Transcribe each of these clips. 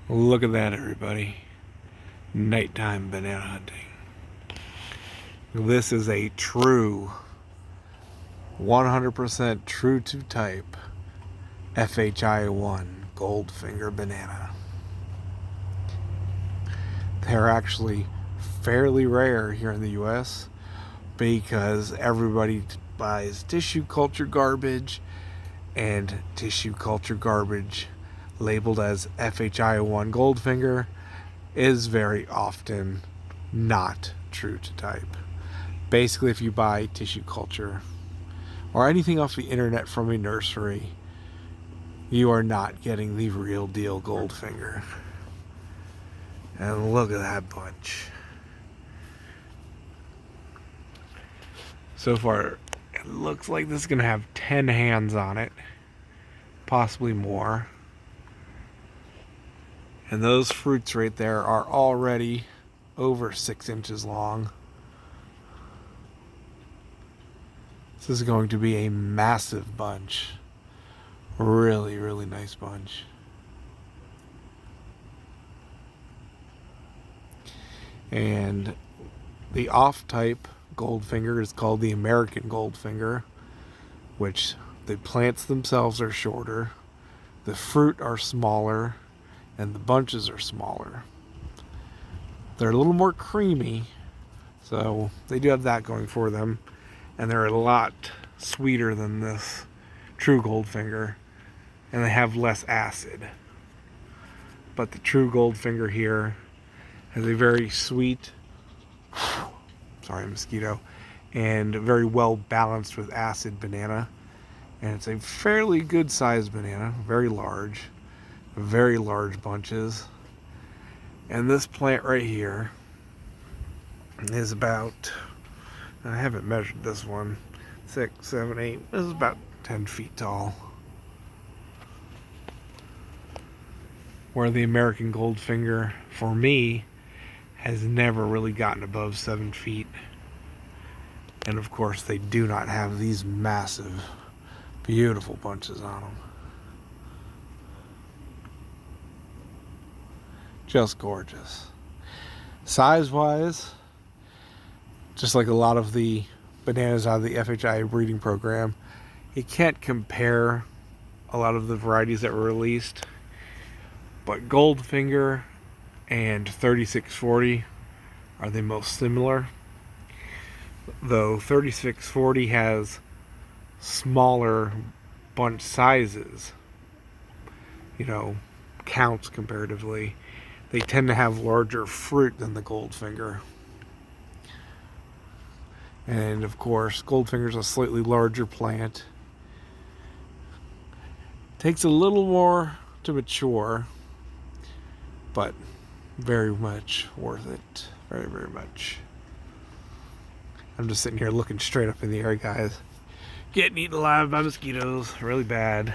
Look at that, everybody. Nighttime banana hunting. This is a true 100% true to type FHIA1 Goldfinger banana. They're actually fairly rare here in the US because everybody buys tissue culture garbage, and tissue culture garbage labeled as FHIA1 Goldfinger is very often not true to type. Basically, if you buy tissue culture or anything off the internet from a nursery, you are not getting the real deal Goldfinger. And look at that bunch. So far, it looks like this is going to have 10 hands on it, possibly more. And those fruits right there are already over 6 inches long. This is going to be a massive bunch. Really, really nice bunch. And the off-type Goldfinger is called the American Goldfinger, which the plants themselves are shorter, the fruit are smaller, and the bunches are smaller. They're a little more creamy, so they do have that going for them, and they're a lot sweeter than this true Goldfinger, and they have less acid. But the true Goldfinger here has a very sweet, sorry, mosquito, and very well balanced with acid banana, and it's a fairly good sized banana, very large bunches. And this plant right here is about, I haven't measured this one, 6, 7, 8, this is about 10 feet tall. Where the American Goldfinger, for me, has never really gotten above 7 feet. And of course, they do not have these massive, beautiful bunches on them. Just gorgeous. Size-wise, just like a lot of the bananas out of the FHIA breeding program, you can't compare a lot of the varieties that were released, but Goldfinger and 3640 are the most similar, though 3640 has smaller bunch sizes, counts comparatively. They tend to have larger fruit than the Goldfinger. And of course, Goldfinger's a slightly larger plant. Takes a little more to mature, but very much worth it. Very, very much. I'm just sitting here looking straight up in the air, guys. Getting eaten alive by mosquitoes, really bad.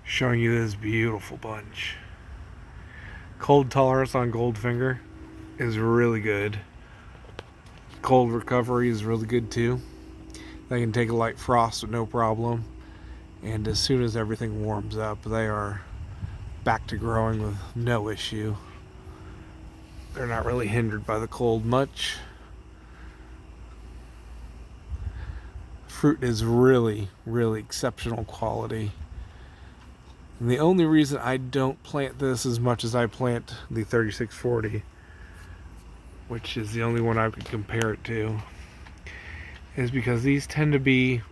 Showing you this beautiful bunch. Cold tolerance on Goldfinger is really good. Cold recovery is really good too. They can take a light frost with no problem. And as soon as everything warms up, they are back to growing with no issue. They're not really hindered by the cold much. Fruit is really, really exceptional quality. And the only reason I don't plant this as much as I plant the 3640, which is the only one I could compare it to, is because these tend to be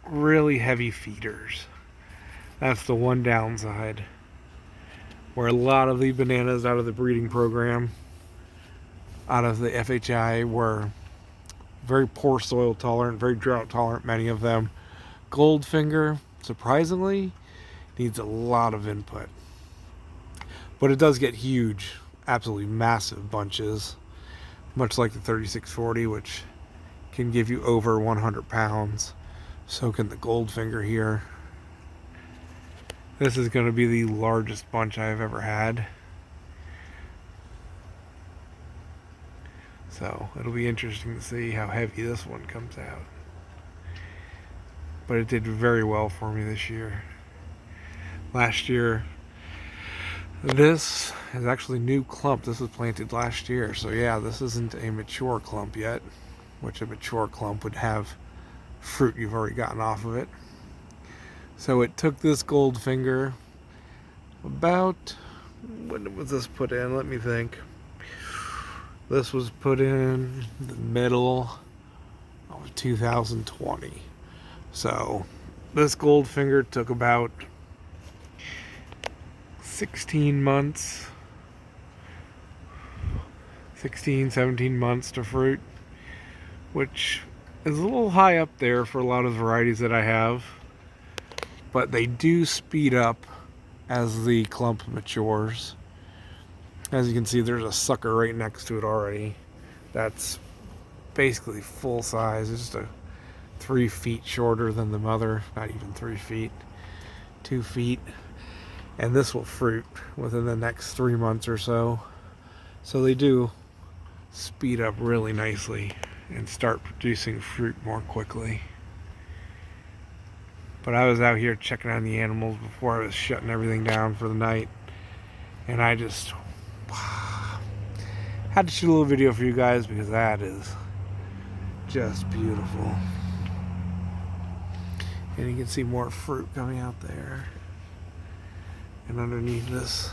really heavy feeders. That's the one downside. Where a lot of the bananas out of the breeding program, out of the FHI, were very poor soil tolerant, very drought tolerant, many of them. Goldfinger, surprisingly, needs a lot of input. But it does get huge, absolutely massive bunches, much like the 3640, which can give you over 100 pounds. So can the Goldfinger here. This is going to be the largest bunch I've ever had. So it'll be interesting to see how heavy this one comes out. But it did very well for me this year. Last year, this is actually new clump. This was planted last year. So yeah, this isn't a mature clump yet, which a mature clump would have fruit you've already gotten off of it. So it took this Goldfinger about, when was this put in? Let me think. This was put in the middle of 2020. So this Goldfinger took about 16 months, 17 months to fruit, which is a little high up there for a lot of varieties that I have, but they do speed up as the clump matures. As you can see, there's a sucker right next to it already. That's basically full size. It's just 3 feet shorter than the mother. Not even 3 feet. 2 feet. And this will fruit within the next 3 months or so. So they do speed up really nicely and start producing fruit more quickly. But I was out here checking on the animals before I was shutting everything down for the night. And I just had to shoot a little video for you guys because that is just beautiful. And you can see more fruit coming out there. And underneath this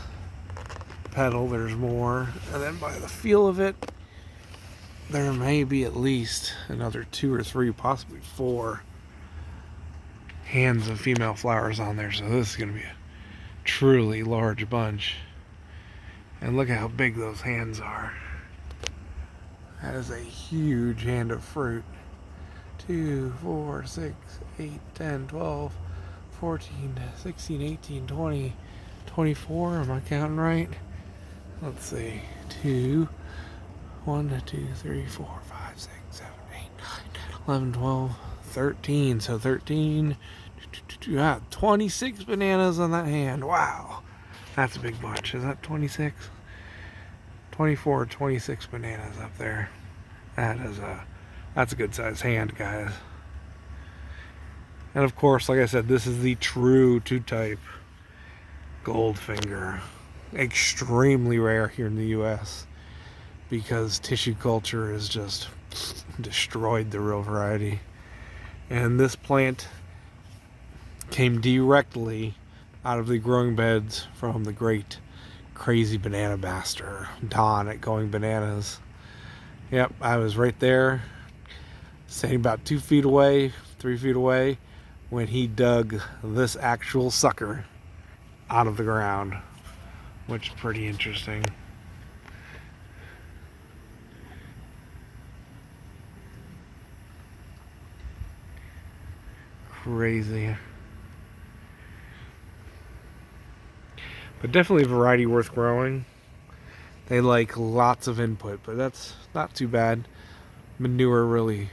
petal there's more. And then by the feel of it, there may be at least another 2 or 3, possibly 4 hands of female flowers on there. So this is going to be a truly large bunch. And look at how big those hands are. That is a huge hand of fruit. 2, 4, 6, 8, 10, 12, 14, 16, 18, 20, 24. Am I counting right? Let's see. 2, 1, 2, 3, 4, 5, 6, 7, 8, 9, 10, 11, 12, 13. So 13, 26 bananas on that hand. Wow. That's a big bunch. Is that 26? 24, 26 bananas up there. That's a good sized hand, guys. And of course, like I said, this is the true 2-type Goldfinger. Extremely rare here in the US because tissue culture has just destroyed the real variety. And this plant came directly out of the growing beds from the great crazy banana master Don at Going Bananas. Yep, I was right there, standing about 2 feet away, 3 feet away, when he dug this actual sucker out of the ground, which is pretty interesting. Crazy. But definitely a variety worth growing. They like lots of input, but that's not too bad. Manure really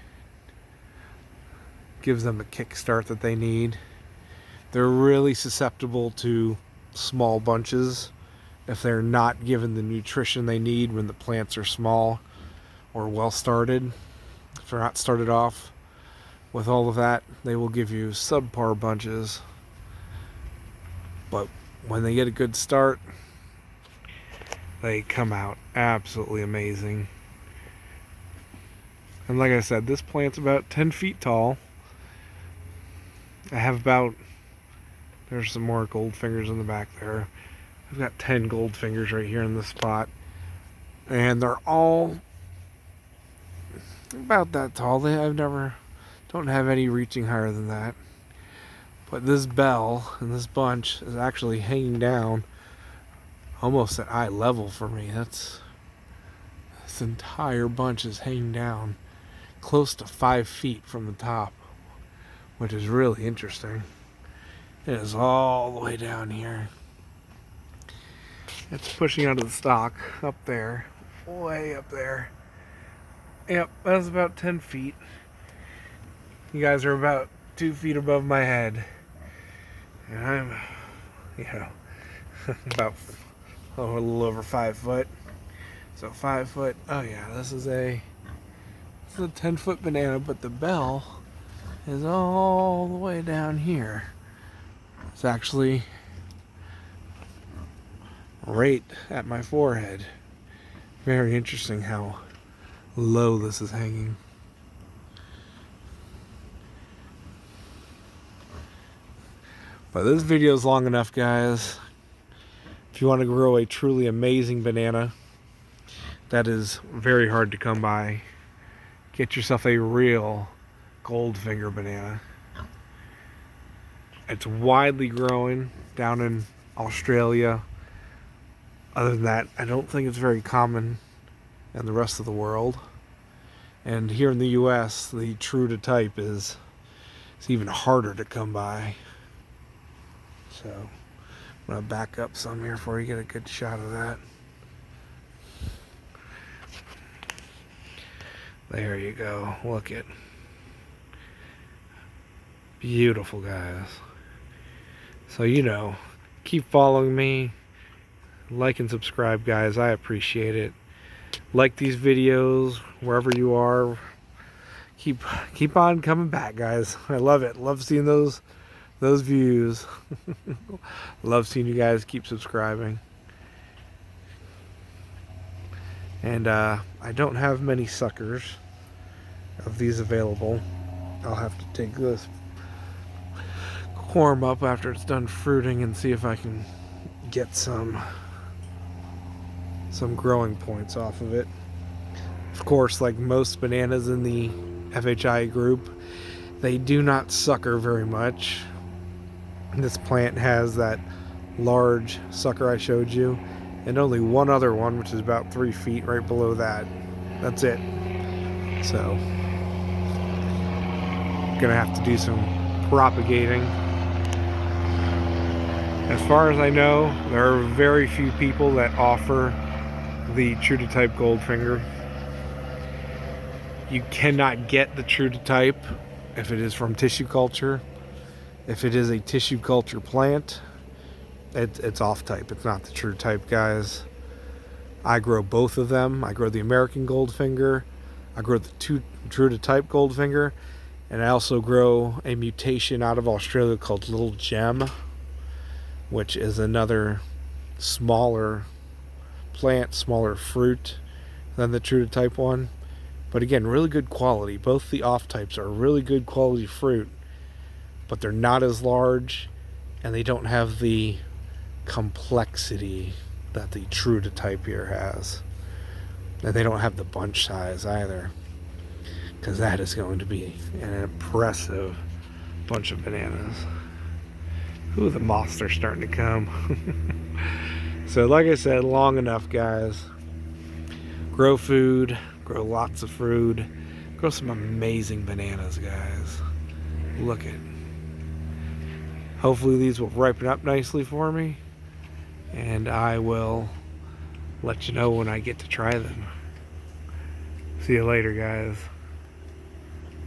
gives them the kickstart that they need. They're really susceptible to small bunches if they're not given the nutrition they need when the plants are small or well started. If they're not started off with all of that, they will give you subpar bunches. But when they get a good start, they come out absolutely amazing. And like I said, this plant's about 10 feet tall. I have about, there's some more Goldfingers in the back there. I've got 10 Goldfingers right here in this spot. And they're all about that tall. Don't have any reaching higher than that. But this bell and this bunch is actually hanging down almost at eye level for me. This entire bunch is hanging down close to 5 feet from the top, which is really interesting. It is all the way down here. It's pushing out of the stalk up there, way up there. Yep, that's about 10 feet. You guys are about 2 feet above my head. And I'm, about a little over 5 foot. So 5 foot. Oh yeah, this is a 10-foot banana, but the bell is all the way down here. It's actually right at my forehead. Very interesting how low this is hanging. But this video is long enough, guys. If you want to grow a truly amazing banana that is very hard to come by, get yourself a real Goldfinger banana. It's widely growing down in Australia. Other than that, I don't think it's very common in the rest of the world. And here in the US, the true to type is even harder to come by. So I'm going to back up some here for you, get a good shot of that. There you go. Look it. Beautiful, guys. So, you know, keep following me. Like and subscribe, guys. I appreciate it. Like these videos wherever you are. Keep on coming back, guys. I love it. Love seeing those views. Love seeing you guys keep subscribing. And I don't have many suckers of these available. I'll have to take this corm up after it's done fruiting and see if I can get some growing points off of it. Of course, like most bananas in the FHIA group, they do not sucker very much. This plant has that large sucker I showed you, and only one other one, which is about 3 feet right below that. That's it. So, gonna have to do some propagating. As far as I know, there are very few people that offer the true to type Goldfinger. You cannot get the true to type if it is from tissue culture. If it is a tissue culture plant, it's off type. It's not the true type, guys. I grow both of them. I grow the American Goldfinger. I grow the true to type Goldfinger. And I also grow a mutation out of Australia called Little Gem, which is another smaller plant, smaller fruit than the true to type one. But again, really good quality. Both the off types are really good quality fruit, but they're not as large and they don't have the complexity that the true to type here has. And they don't have the bunch size either, because that is going to be an impressive bunch of bananas. Ooh, the moths are starting to come. So like I said, long enough, guys. Grow food, grow lots of fruit, grow some amazing bananas, guys. Look at. Hopefully these will ripen up nicely for me, and I will let you know when I get to try them. See you later, guys.